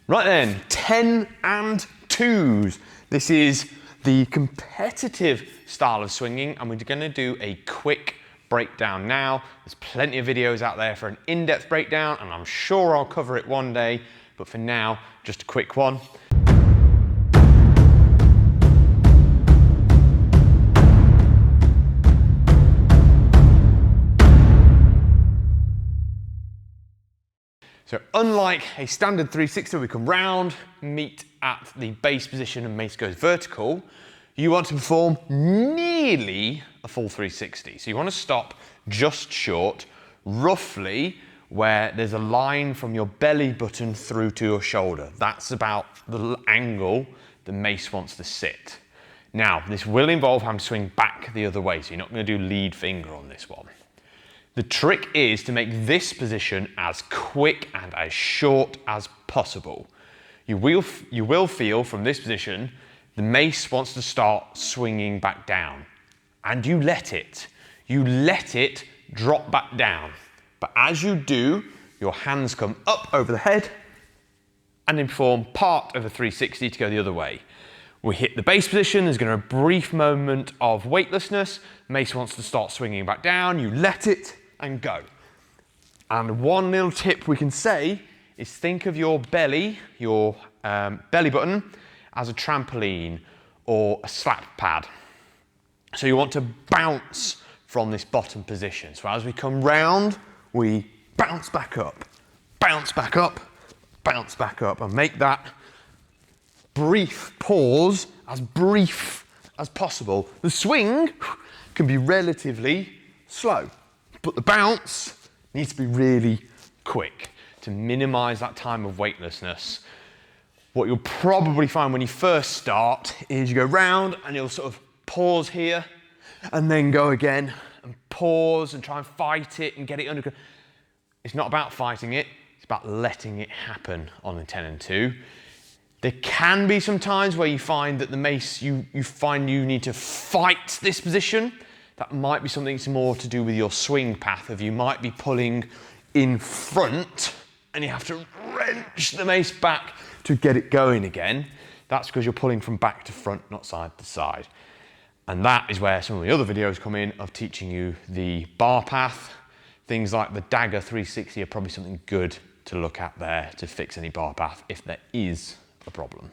Right then, 10 and 2s. This is the competitive style of swinging, and we're going to do a quick breakdown now. There's plenty of videos out there for an in-depth breakdown, and I'm sure I'll cover it one day, but for now, just a quick one. So unlike a standard 360 where we come round, meet at the base position and mace goes vertical, you want to perform nearly a full 360. So you want to stop just short, roughly where there's a line from your belly button through to your shoulder. That's about the angle the mace wants to sit. Now, this will involve having to swing back the other way, so you're not going to do lead finger on this one. The trick is to make this position as quick and as short as possible. You will feel from this position, the mace wants to start swinging back down. And you let it. You let it drop back down. But as you do, your hands come up over the head and then form part of a 360 to go the other way. We hit the base position, there's going to be a brief moment of weightlessness. Mace wants to start swinging back down, you let it and go. And one little tip we can say is think of your belly, your belly button, as a trampoline or a slap pad. So you want to bounce from this bottom position. So as we come round, we bounce back up, bounce back up, bounce back up, and make that brief pause as brief as possible. The swing can be relatively slow, but the bounce needs to be really quick to minimize that time of weightlessness. What you'll probably find when you first start is you go round and you'll sort of pause here and then go again and pause and try and fight it and get it under. It's not about fighting it, it's about letting it happen on the 10 and 2. There can be some times where you find that the mace, you find you need to fight this position. That might be something more to do with your swing path. If you might be pulling in front and you have to wrench the mace back to get it going again. That's because you're pulling from back to front, not side to side. And that is where some of the other videos come in of teaching you the bar path. Things like the dagger 360 are probably something good to look at there to fix any bar path if there is a problem.